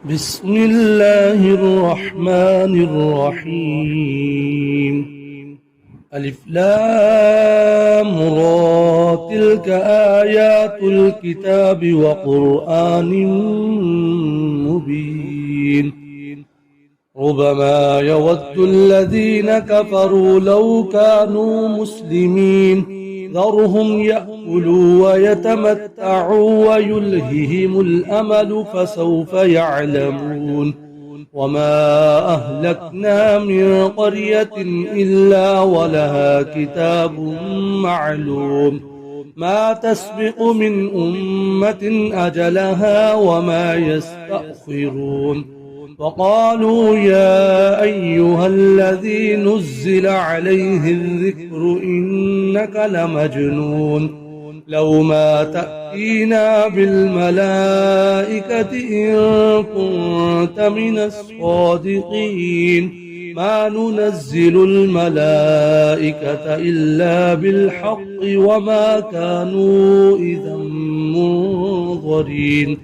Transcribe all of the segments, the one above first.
بسم الله الرحمن الرحيم. ألف لام را، تلك آيات الكتاب وقرآن مبين. ربما يود الذين كفروا لو كانوا مسلمين، ذرهم يأكلوا ويتمتعوا ويلههم الأمل فسوف يعلمون. وما أهلكنا من قرية إلا ولها كتاب معلوم، ما تسبق من أمة أجلها وما يستأخرون. وقالوا يا أيها الذي نزل عليه الذكر إنك لمجنون، لو ما تأتينا بالملائكة إن كنت من الصادقين، ما ننزل الملائكة إلا بالحق وما كانوا إذا منظرين.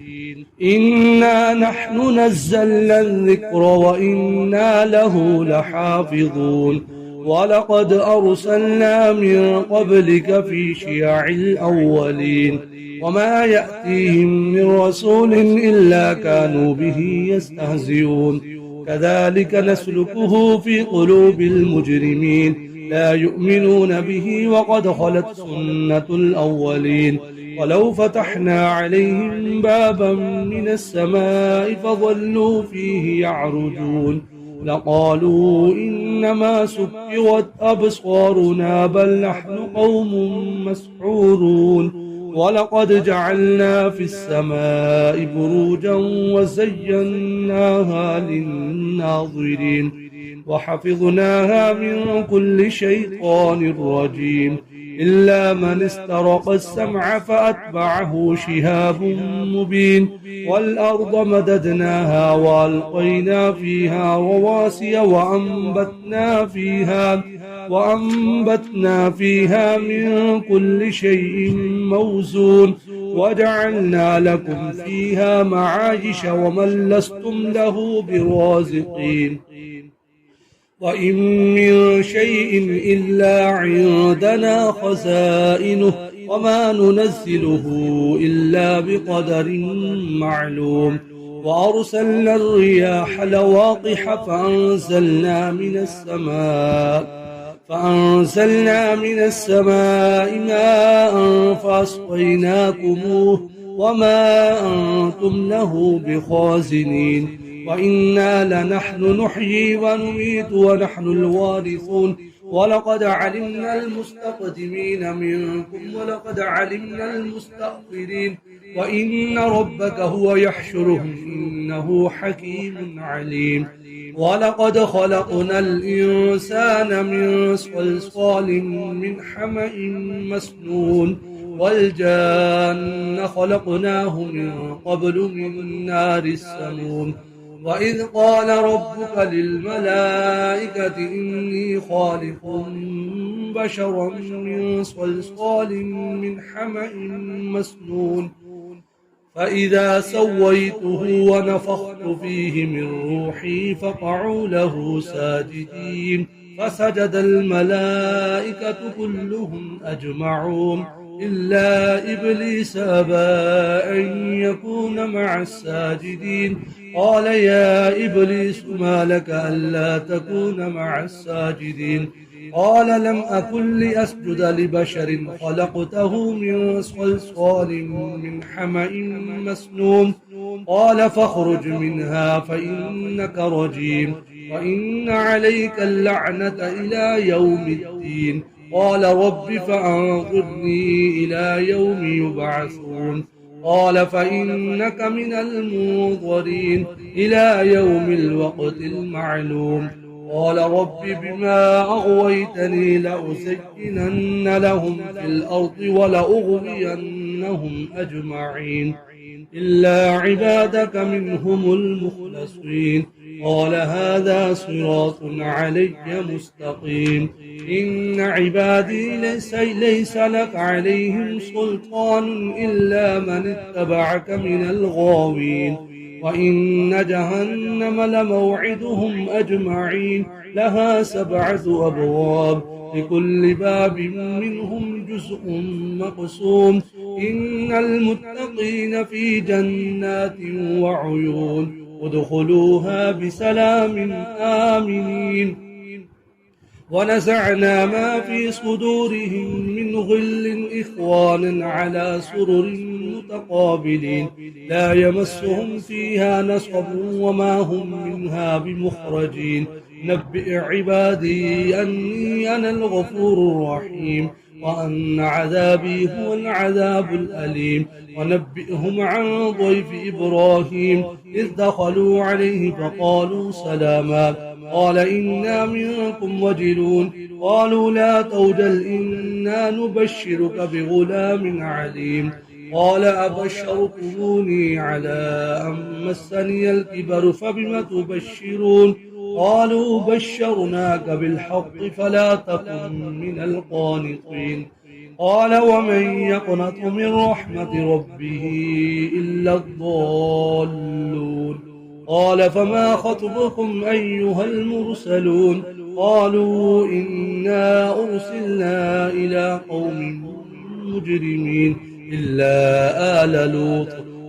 إنا نحن نزلنا الذكر وإنا له لحافظون. ولقد أرسلنا من قبلك في شيع الأولين، وما يأتيهم من رسول إلا كانوا به يستهزئون. كذلك نسلكه في قلوب المجرمين، لا يؤمنون به وقد خلت سنة الأولين. ولو فتحنا عليهم بابا من السماء فظلوا فيه يعرجون لقالوا إنما سكرت أبصارنا بل نحن قوم مسحورون. ولقد جعلنا في السماء بروجا وزيناها للناظرين وحفظناها من كل شيطان رجيم، إلا من استرق السمع فأتبعه شهاب مبين. والأرض مددناها وألقينا فيها رواسي وأنبتنا فيها من كل شيء موزون، وجعلنا لكم فيها معايش ومن لستم له برازقين. وإن من شيء إلا عندنا خزائنه وما ننزله إلا بقدر معلوم. وأرسلنا الرياح لواقح فأنزلنا من السماء ماء فأسقيناكموه وما أنتم له بخازنين. وإنا لنحن نحيي ونميت ونحن الوارثون. ولقد علمنا المستقدمين منكم ولقد علمنا المستأخرين، وإن ربك هو يحشرهم إنه حكيم عليم. ولقد خلقنا الإنسان من صلصال من حمأ مسنون، والجان خلقناه من قبل من نار السموم. وإذ قال ربك للملائكة إني خالق بشرا من صلصال من حمأ مسنون، فإذا سويته ونفخت فيه من روحي فقعوا له ساجدين، فسجد الملائكة كلهم أجمعون إلا إبليس أبى أن يكون مع الساجدين. قال يا إبليس ما لك ألا تكون مع الساجدين؟ قال لم أكن لأسجد لبشر خلقته من صلصال من حمأ مسنون. قال فاخرج منها فإنك رجيم وإن عليك اللعنة إلى يوم الدين. قال رب فأنظرني إلى يوم يبعثون. قال فإنك من المنظرين إلى يوم الوقت المعلوم. قال رب بما أغويتني لأزينن لهم في الأرض ولأغوينهم أجمعين إلا عبادك منهم المخلصين. قال هذا صراط علي مستقيم. إن عبادي ليس لك عليهم سلطان إلا من اتبعك من الغاوين. وإن جهنم لموعدهم أجمعين لها 7 أبواب لكل باب منهم جزء مقسوم إن المتقين في جنات وعيون ادخلوها بسلام آمنين ونزعنا ما في صدورهم من غل إخوانا على سرر متقابلين لا يمسهم فيها نصب وما هم منها بمخرجين نبئ عبادي أني أنا الغفور الرحيم وأن عذابي هو العذاب الأليم ونبئهم عن ضيف إبراهيم إذ دخلوا عليه فقالوا سلاما قال إنا منكم وجلون قالوا لا توجل إنا نبشرك بغلام عليم قال أبشرتموني على أن مسني الكبر فبم تبشرون قالوا بشرناك بالحق فلا تكن من القانطين قال ومن يقنط من رحمة ربه إلا الضالون قال فما خطبكم أيها المرسلون قالوا إنا أرسلنا إلى قوم مجرمين إلا آل لوط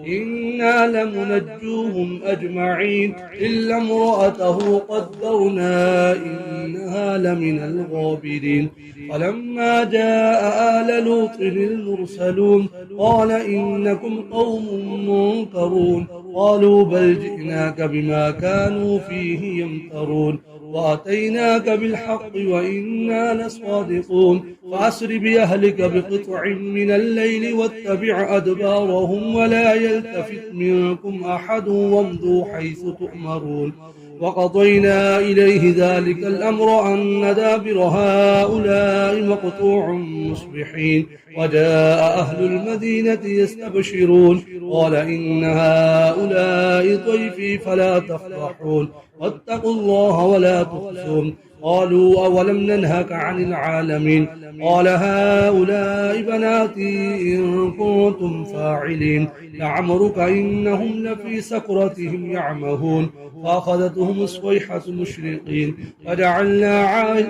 إنا لمنجوهم أجمعين إلا امرأته قدرنا إنها لمن الغابرين فلما جاء آل لوط المرسلون قال إنكم قوم منكرون قالوا بل جئناك بما كانوا فيه يمترون وأتيناك بالحق وإنا لصادقون فأسر بأهلك بقطع من الليل واتبع أدبارهم ولا يلتفت منكم أحد وامضوا حيث تؤمرون وقضينا إليه ذلك الأمر أن دابر هؤلاء مقطوع مصبحين وجاء أهل المدينة يستبشرون قال إن هؤلاء ضيفي فلا تفضحون واتقوا الله ولا تخزون قالوا أولم ننهك عن العالمين قال هؤلاء بناتي إن كنتم فاعلين لعمرك إنهم لفي سكرتهم يعمهون فأخذتهم الصيحة مشرقين فجعلنا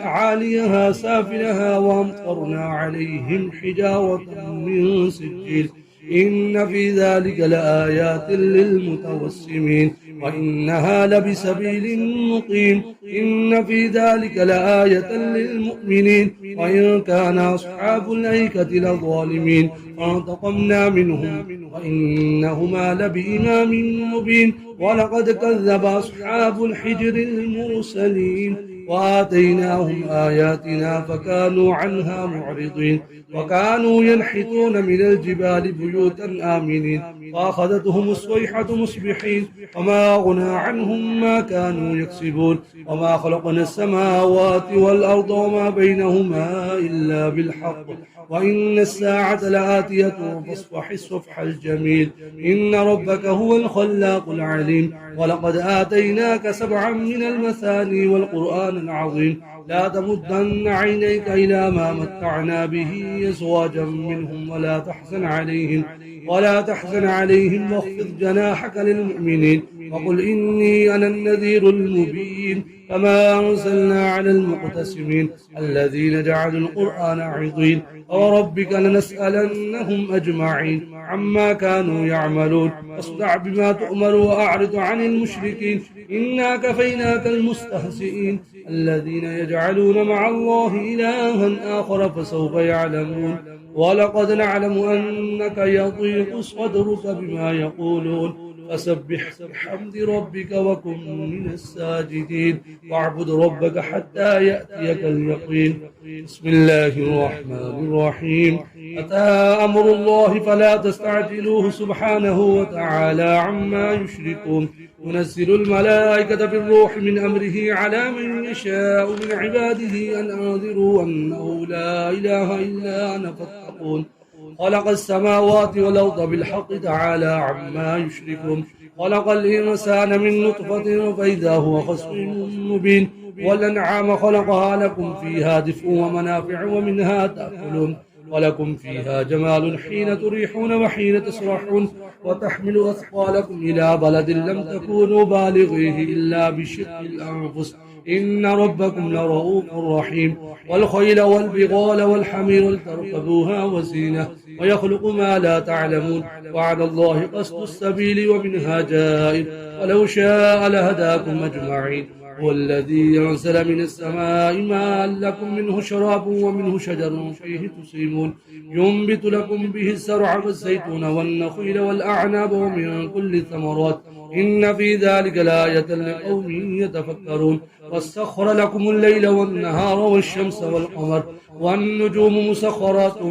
عاليها سافلها وأمطرنا عليهم حجارة من سجيل إن في ذلك لآيات للمتوسمين وإنها لبسبيل مقيم إن في ذلك لآية للمؤمنين وإن كان أصحاب الأيكة لظالمين فانتقمنا منهم وإنهما لبإمام مبين ولقد كذب أصحاب الحجر المرسلين وآتيناهم آياتنا فكانوا عنها معرضين وكانوا ينحتون من الجبال بيوتا آمنين فأخذتهم الصيحة مصبحين وما أغنى عنهم ما كانوا يكسبون وما خلقنا السماوات والأرض وما بينهما إلا بالحق وإن الساعة لآتية فاصفح الصفح الجميل إن ربك هو الخلاق العليم ولقد آتيناك 7 من المثاني والقرآن العظيم لا تمدن عينيك إلى ما متعنا به أزواجا منهم ولا تحزن عليهم واخفض جناحك للمؤمنين وقل إني أنا النذير المبين فما أنزلنا على المقتسمين الذين جعلوا القرآن عضين وربك لنسألنهم أجمعين عما كانوا يعملون فاصدع بما تؤمر وأعرض عن المشركين إنا كفيناك المستهزئين الذين يجعلون مع الله إلها آخر فسوف يعلمون ولقد نعلم أنك يضيق صدرك بما يقولون فسبح بحمد ربك وكن من الساجدين واعبد ربك حتى يأتيك اليقين بسم الله الرحمن الرحيم أتى أمر الله فلا تستعجلوه سبحانه وتعالى عما يشركون ينزل الملائكة بالروح من أمره على من يشاء من عباده أن أنذروا أنه لا إله إلا أنا فاتقون خلق السماوات والأرض بالحق تعالى عما يشركون خلق الإنسان من نطفة فإذا هو خصم مبين والأنعام خلقها لكم فيها دفء ومنافع ومنها تأكلون ولكم فيها جمال حين تريحون وحين تسرحون وتحمل أثقالكم إلى بلد لم تكونوا بالغيه إلا بشق الأنفس إن ربكم لرؤوف رحيم والخيل والبغال والحمير لتركبوها وزينة ويخلق ما لا تعلمون وعلى الله قصد السبيل ومنها جائر ولو شاء لهداكم أجمعين هو الذي أنزل من السماء ماء لكم منه شراب ومنه شجر فيه تسيمون ينبت لكم به الزرع والزيتون والنخيل والأعناب ومن كل الثمرات إن في ذلك لآية لقوم يتفكرون وسخر لكم الليل والنهار والشمس والقمر والنجوم مسخرات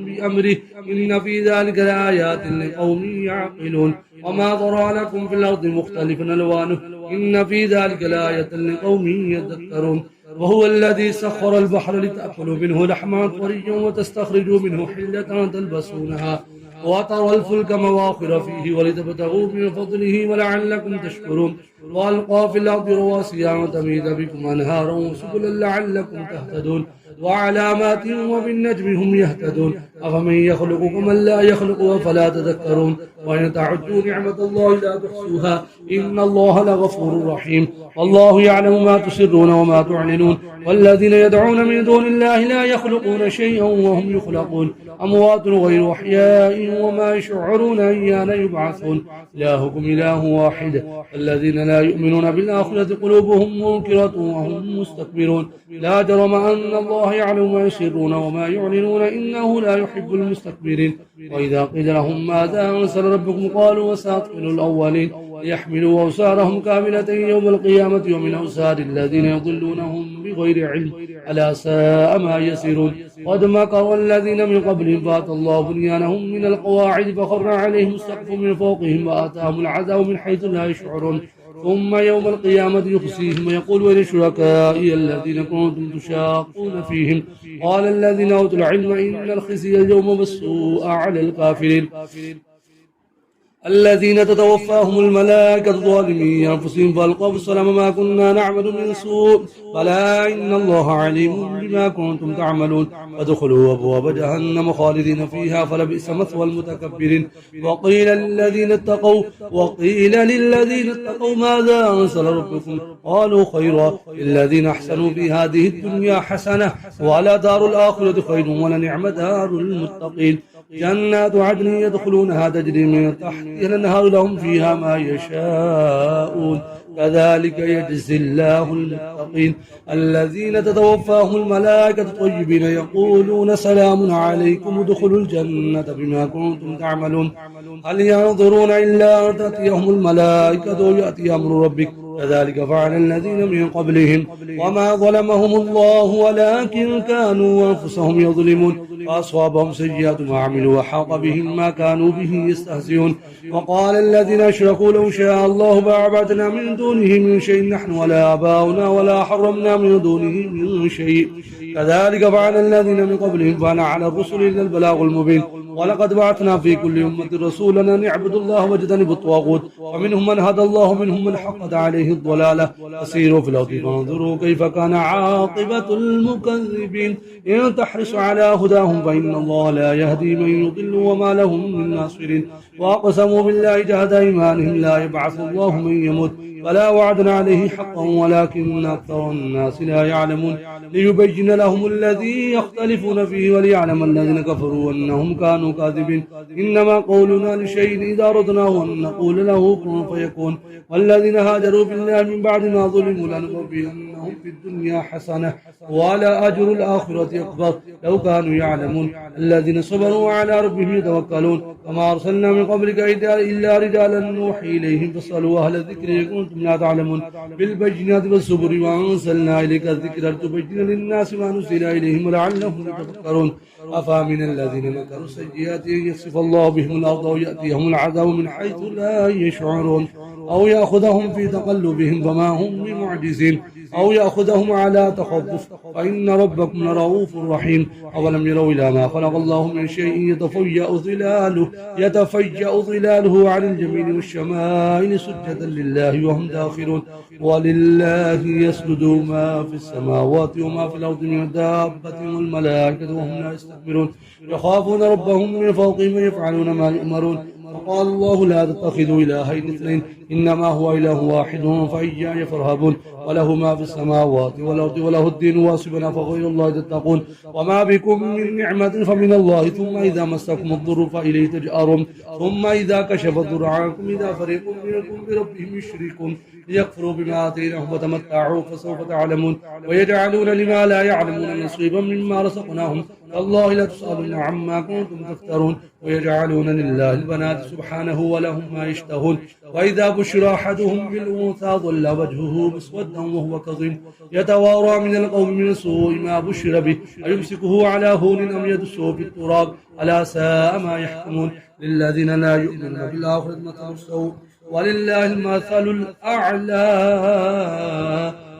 بأمره إن في ذلك لآيات لقوم يعقلون وما ضرع لكم في الأرض مختلفا ألوانه إن في ذلك لآية لقوم يذكرون وهو الذي سخر البحر لتأكلوا منه لحما طريا وتستخرجوا منه حلة تلبسونها وترى الفلك مواخر فيه ولتبتغوا من فضله ولعلكم تشكرون وألقى في الأرض رواسي وتميد بكم أنهارا وسبلا لعلكم تهتدون وعلامات وبالنجم هم يهتدون أفمن يخلق كمن لا يخلق أفلا تذكرون وإن تعدوا نعمة الله لا تحصوها إن الله لغفور رحيم والله يعلم ما تسرون وما تعلنون والذين يدعون من دون الله لا يخلقون شيئا وهم يخلقون أموات غير أحياء وما يشعرون أيان يبعثون إلهكم إله واحد الذين لا يؤمنون بالآخرة قلوبهم منكرة وهم مستكبرون لا جرم أن الله يعلم ما يسرون وما يعلنون إنه لا يحب المستكبرين وإذا قيل لهم ماذا أنزل ربكم قالوا أساطير الأولين ليحملوا أوزارهم كاملة يوم القيامة ومن أوزار الذين يضلونهم بغير علم ألا ساء ما يسرون قد مكر الذين من قبلهم فأتى الله بنيانهم من القواعد فخر عليهم السقف من فوقهم وآتاهم العذاب من حيث لا يشعرون ثم يوم القيامة يخزيهم ويقول وين شركائي الذين كنتم تشاقون فيهم قال الذين أوتوا العلم إن الخزي اليوم والسوء على الكافرين الذين تتوفاهم الملائكة ظالمي أنفسهم فألقوا بالسلام ما كنا نعمل من سوء فلا إن الله عليم بما كنتم تعملون فادخلوا أبواب جهنم خالدين فيها فلبئس مثوى المتكبرين وقيل للذين اتقوا ماذا أنزل ربكم قالوا خيرا للذين أحسنوا في هذه الدنيا حسنة وعلى دار الآخرة خير ولنعم دار المتقين جنات عدن يدخلونها تجري من تحتها الأنهار لهم فيها ما يشاءون كذلك يجزي الله المتقين الذين تتوفاهم الملائكة طيبين يقولون سلام عليكم ادخلوا الجنة بما كنتم تعملون هل ينظرون إلا أن تأتيهم الملائكة ويأتي أمر ربك كذلك فعل الذين من قبلهم وما ظلمهم الله ولكن كانوا أنفسهم يظلمون فأصابهم سيئات ما عملوا وحاق بهم ما كانوا به يستهزئون وقال الذين أشركوا لو شاء الله ما عبدنا من دونه من شيء نحن ولا آباؤنا ولا حرمنا من دونه من شيء كذلك فعل الذين من قبلهم فأنا على الرسل إلا البلاغ المبين ولقد بعثنا في كل أمة رسولا أن اعبدوا الله واجتنبوا الطاغوت ومنهم من هدى الله ومنهم من حقت عليه الضلالة فسيروا في الأرض فانظروا كيف كان عاقبة المكذبين إن تحرصوا على هداهم فإن الله لا يهدي من يضل وما لهم من ناصرين وأقسموا بالله جهد أيمانهم لا يبعث الله من يموت ولا وعدنا عليه حقا ولكن أكثر الناس لا يعلمون ليبين لهم الذي يختلفون فيه وليعلم الذين كفروا أنهم كانوا كاذبين إنما قولنا لشيء إذا أردناه أن نقول له كن فيكون والذين هاجروا بالله من بعد ما ظلموا لنبوئنهم في الدنيا حسنة وعلى أجر الآخرة أكبر لو كانوا يعلمون الذين صبروا على ربهم يتوكلون وما أرسلنا من قبلك إلا رجالا نوحي إليهم فاسألوا أهل الذكر إن كنتم لا تعلمون بالبينات والزبر وأنزلنا إليك الذكر لتبين للناس ما نزل إليهم ولعلهم يتفكرون أفمن الذين مكروا السيئات يخسف الله بهم الأرض ويأتيهم العذاب من حيث لا يشعرون أو يأخذهم في تقلبهم فما هم بمعجزين أو يأخذهم على تخبط فإن ربكم لرؤوف رحيم أولم يروا إلى ما خلق الله من شيء يتفجأ ظلاله عن الجميل والشمائل سجدا لله وهم داخلون ولله يسجد ما في السماوات وما في الأرض من دابة والملائكة وهم لا يستكبرون يخافون ربهم من فوقهم ويفعلون ما يؤمرون وقال الله لا تتخذوا إلهين اثنين إنما هو إله واحد فإياي فارهبون وله ما في السماوات والأرض وله الدين واصبنا فغير الله تتقون وما بكم من نعمة فمن الله ثم إذا مسكم الضر فإليه تجأرون ثم إذا كشف الضر عنكم إذا فريق منكم بربهم يشركون ليكفروا بما آتيناهم وتمتعوا فسوف تعلمون ويجعلون لما لا يعلمون نصيبا مما رزقناهم والله لا تسألون عما كنتم تفترون ويجعلون لله البنات سبحانه ولهم ما يشتهون وإذا بشر أحدهم بالأنثى ظل وجهه مسودا وهو كظيم يتوارى من القوم من سوء ما بشر به أيمسكه على هون أم يدسه في التراب ألا ساء ما يحكمون للذين لا يؤمنون بالآخرة مثل السوء ولله المثل الأعلى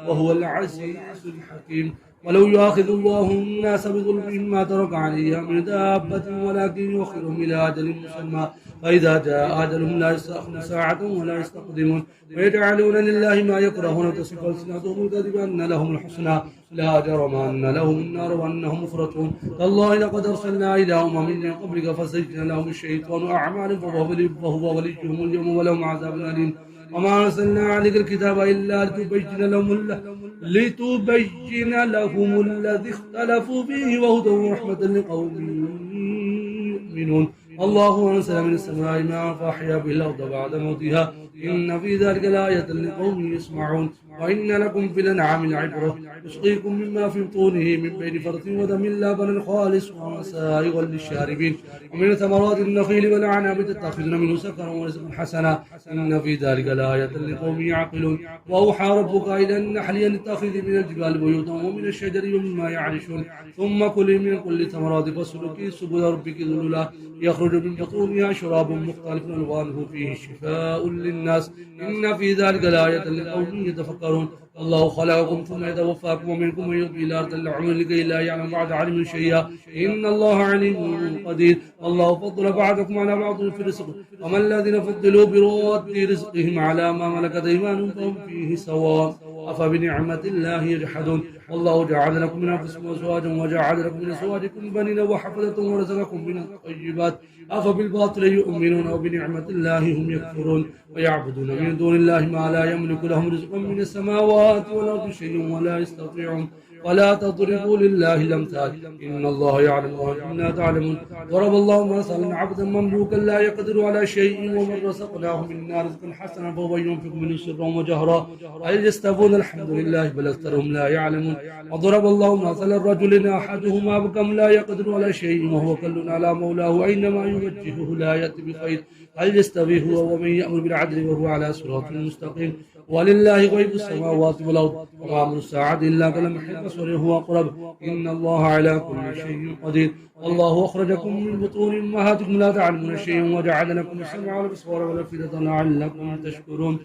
وهو العزيز الحكيم ولو يؤاخذ الله الناس بظلمهم ما ترك عليها من دابة ولكن يؤخرهم إلى أجل مسمى فإذا جاء أجلهم لا يستأخرون ساعة ولا يستقدمون ويجعلون لله ما يكرهون تصف ألسنتهم كذبا أن لهم الحسنى لا جرم أن لهم النار وأنهم مفرطون تالله لقد أرسلنا إلى من قبلك فسجن لهم الشيطان أعمال فهو وليهم اليوم ولهم عذاب أليم وما أرسلنا عليك الكتاب إلا لتبين لهم الذي اختلفوا فيه وهدى ورحمة لقوم يؤمنون الله أنزل من السماء ماء فأحيا به الأرض بعد موتها إن في ذلك لآية لقوم يسمعون وإن لكم في الأنعام العبرة يسقيكم مما في بطونه من بين فرث ودم لبنا خالص وسائغا للشاربين ومن ثمرات النخيل والأعناب تتخذون منه سكرا ورزقا حسنا إن في ذلك لآية لقوم يعقلون وأوحى ربك إلى النحل أن تتخذي من الجبال بيوتا ومن الشجر ومما يعرشون ثم كلي من كل ثمرات فاسلكي سبل ربك ذللا يخرج من بطونها شراب مختلف ألوانه فيه شفاء للناس إن في ذلك لآية لقوم يتفكرون الله خلقكم ثم يتوفاكم ومنكم من يلقي إلى أرض العمر لكي لا يعلم بعد علم شيئا إن الله عليم قدير الله فضل بعضكم على بعض في الرزق وما الذين فضلوا برد رزقهم على ما ملكت أيمانهم فهم فيه سواء أفبنعمة الله يجحدون والله جعل لكم من أنفسكم أزواجا وجعل لكم من أزواجكم بنين وحفظة ورزقكم من الطيبات أفبالباطل يؤمنون وبنعمة الله هم يكفرون ويعبدون من دون الله ما لا يملك لهم رزقا من السماوات والأرض شيء ولا يستطيعون ولا تضربوا لله الأمثال إن الله يعلم وأنتم لا تعلمون ضرب الله مثلا عبدا مملوكا لا يقدر على شيء ومن رزقناه منا رزقا حسنا فهو ينفق منه سرا وجهرا هل يستوون الحمد لله بل أكثرهم لا يعلمون وضرب الله مثلا الرجل أحدهما بكم لا يقدر على شيء وهو كل على مولاه أينما يوجهه لا يأتي بخير هل يستوي هو ومن يأمر بالعدل وهو على صراط مستقيم ولله غيب السماوات والأرض وما أمر الساعة إلا كلمح البصر هو أقرب إن الله على كل شيء قدير والله أخرجكم من بطون أمهاتكم لا تعلمون شيئا وجعل لكم السمع والأبصار والأفئدة لعلكم تشكرون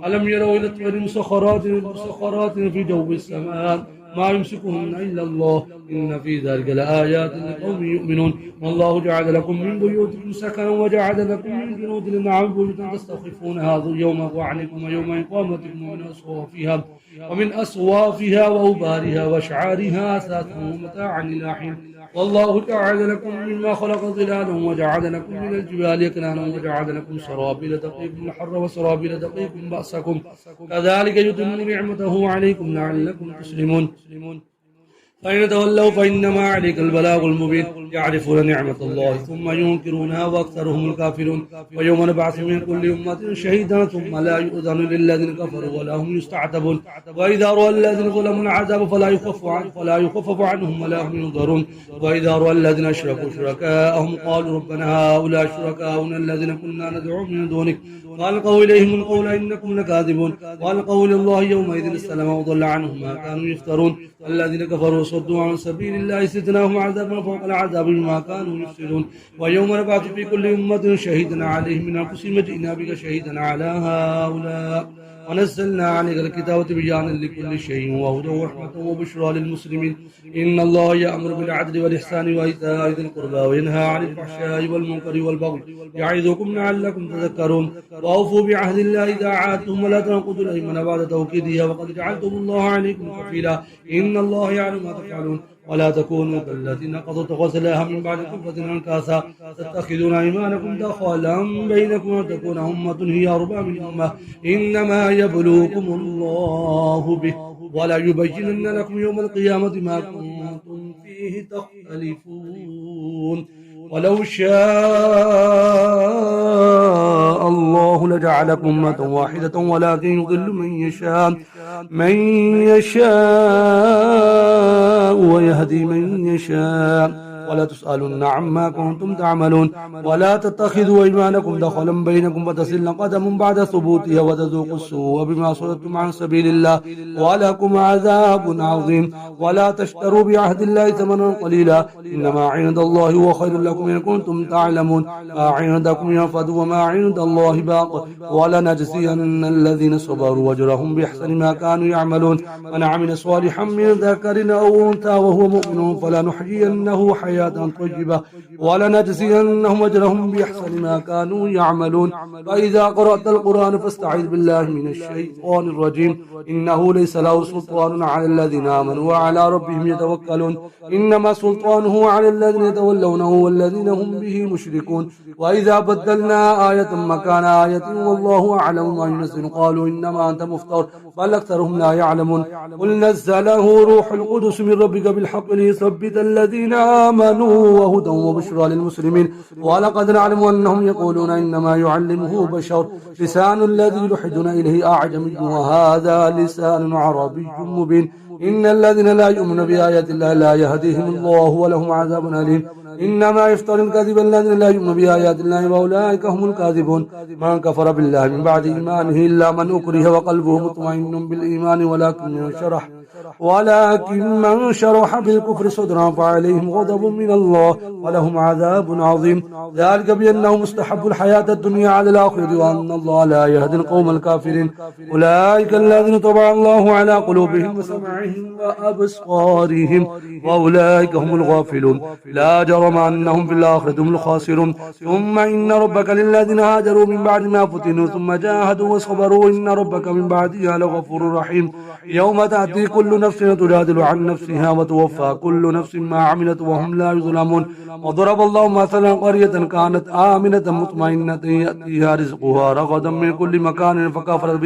ألم يروا إلى الطير مسخرات في جو السماء ما يمسكهن إلا الله إن في ذلك لآيات لقوم يؤمنون والله جعل لكم من بيوتكم سكنا وجعل لكم من جنود الأنعام بيوتا تستخفونها يوم ظعنكم ويوم إقامتكم ومن أصوافها وأوبارها وأشعارها أثاثا ومتاعا إلى حين والله جعل لكم مما خلق ظلالا وجعل لكم من الجبال أكنانا وجعل لكم سرابيل تقيكم الحر وسرابيل تقيكم بأسكم كذلك يتم نعمته عليكم لعلكم تسلمون فإن تولوا فإنما عليك البلاغ المبين يعرفون نعمة الله ثم ينكرونها وأكثرهم الكافرون ويوم نبعث من كل أمة شهيدا ثم لا يؤذن للذين كفروا ولا هم يستعتبون وإذا رأى الذين ظلموا العذاب فلا يخفف عنهم ولا هم ينظرون وإذا رأى الذين أشركوا شركاءهم قالوا ربنا هؤلاء شركاؤنا الذين كنا ندعو من دونك فألقوا إليهم القول إنكم لكاذبون وألقوا إلى الله يومئذ السلام وضل عنهم ما كانوا يفترون الذين كفروا صدوا عن سبيل الله زدناهم عذابا فوق العذاب بما كانوا يفسدون ويوم نبعث في كل أمة شهيدا عليهم من أنفسهم جئنا بك شهيدا على هؤلاء ونزلنا عليك الكتاب تبيانا لكل شيء وهدى ورحمة وبشرى للمسلمين إن الله يأمر بالعدل والإحسان وإيتاء ذي القربى وينهى عن الفحشاء والمنكر والبغي يعظكم لعلكم تذكرون وأوفوا بعهد الله إذا عاهدتم ولا تنقضوا الأيمان بعد توكيدها وقد جعلتم الله عليكم كفيلا إن الله يعلم ما تفعلون ولا تكونوا كالتي نقضت غزلها من بعد كفة أنكاثا تتخذون أيمانكم دخلا بينكم وتكون أمة هي أربى من أمة إنما يبلوكم الله به ولا يبينن لكم يوم القيامة ما كنتم فيه تختلفون ولو شاء الله لجعلكم أمة واحدة ولكن يضل من يشاء ويهدي من يشاء ولا تسألن عما كنتم تعملون ولا تتخذوا أيمانكم دخلا بينكم فتزل قدم بعد ثبوتها وتذوقوا السوء بما صددتم عن سبيل الله ولكم عذاب عظيم ولا تشتروا بعهد الله ثمنا قليلا إنما عند الله هو خير لكم إن كنتم تعلمون ما عندكم ينفد وما عند الله باق ولنجزين الذين صبروا وجرهم بأحسن ما كانوا يعملون من عمل صالحا من ذكر أو أنثى وهو مؤمن فلنحيينه حياة طيبة ولنجزينهم أجرهم بأحسن ما كانوا يعملون فإذا قرأت القرآن فاستعذ بالله من الشيطان الرجيم إنه ليس له سلطان على الذين آمنوا وعلى ربهم يتوكلون إنما سلطانه على الذين يتولونه والذين هم به مشركون وإذا بدلنا آية مكان آية والله أعلم ما ينزل قالوا إنما أنت مفتر بل أكثرهم لا يعلمون قل نزله روح القدس من ربك بالحق ليثبت الذين آمنوا وهدى وبشرى للمسلمين ولقد نعلم أنهم يقولون إنما يعلمه بشر لسان الذي يلحدون إليه أعجمي وهذا لسان عربي مبين إن الذين لا يؤمنون بآيات الله لا يهديهم الله ولهم عذاب أليم إنما يفتر الكذب الذين لا يؤمنون بآيات الله وأولئك هم الكاذبون من كفر بالله من بعد إيمانه إلا من أكره وقلبه مطمئن بالإيمان ولكن من شرح بالكفر صدرا فعليهم غضب من الله ولهم عذاب عظيم ذلك بأنه مستحب الحياة الدنيا على الآخرة وأن الله لا يهدي القوم الكافرين أولئك الذين طبع الله على قلوبهم وسمعهم وأبصارهم وأولئك هم الغافلون لا جرم أنهم في الآخرة هم الخاسرون ثم إن ربك للذين هاجروا من بعد ما فتنوا ثم جاهدوا وصبروا إن ربك من بعدها لغفور رحيم يوم تأتي كل نفس تجادل عن نفسها وتوفى كل نفس ما عملت وهم لا يظلمون وضرب الله مثلا قرية كانت آمنة مطمئنة يأتيها رزقها رغدا من كل مكان فكفرت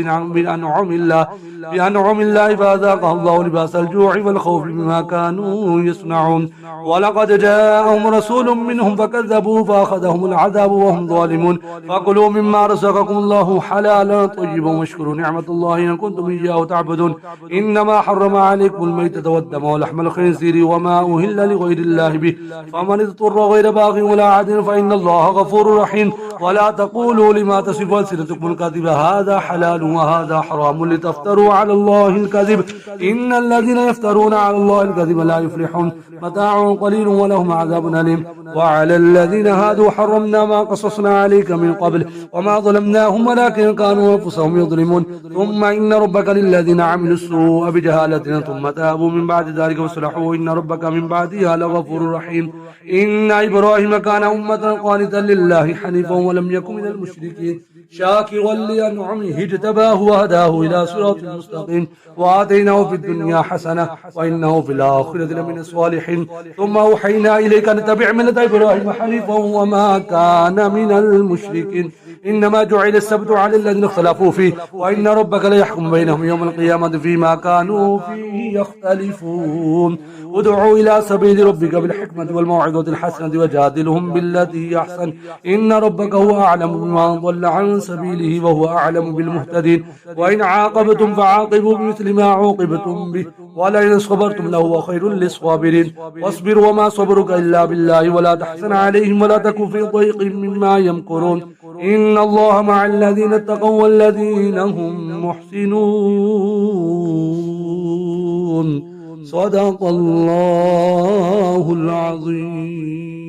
بأنعم الله فأذاقها الله لباس الجوع والخوف بما كانوا يصنعون ولقد جاءهم رسول منهم فكذبوا فأخذهم العذاب وهم ظالمون فكلوا مما رزقكم الله حلالا طيبا واشكروا نعمة الله إن كنتم إياه تعبدون إنما حرم عليكم الميتة والدم ولحم الخنزير وما أهل لغير الله به فمن اضطر غير باغ ولا عدل فإن الله غفور رحيم ولا تقولوا لما تصف ألسنتكم الكذب هذا حلال وهذا حرام لتفتروا على الله الكذب إن الذين يفترون على الله الكذب لا يفلحون متاع قليل ولهم عذاب أليم وعلى الذين هادوا حرمنا ما قصصنا عليك من قبل وما ظلمناهم ولكن كانوا أنفسهم يظلمون ثم إن ربك للذين عملوا السوء بجهالة ثم تابوا من بعد ذلك وصلحوا إن ربك من بعدها لغفور رحيم إن إبراهيم كان أمة قانتا لله حنيفا ولم يكن من المشركين شاكرا لأنعمه اجتباه وهداه إلى صراط مستقيم وآتيناه في الدنيا حسنة وإنه في الآخرة لمن الصالحين ثم أوحينا إليك أن تتبع ملة إبراهيم حنيفا وما كان من المشركين إنما جعل السبت على الذين اختلفوا فيه وإن ربك ليحكم بينهم يوم القيامة فيما كانوا فيه يختلفون ادعوا إلى سبيل ربك بالحكمة والموعظة الحسنة وجادلهم بالتي هي أحسن إن ربك هو أعلم بمن ضل عن سبيله وهو أعلم بالمهتدين وإن عاقبتم فعاقبوا بمثل ما عوقبتم به ولئن صبرتم لهو خير للصابرين واصبر وما صبرك إلا بالله ولا تحزن عليهم ولا تكن في ضيق مما يمكرون إن الله مع الذين اتقوا والذين هم محسنون صدق الله العظيم.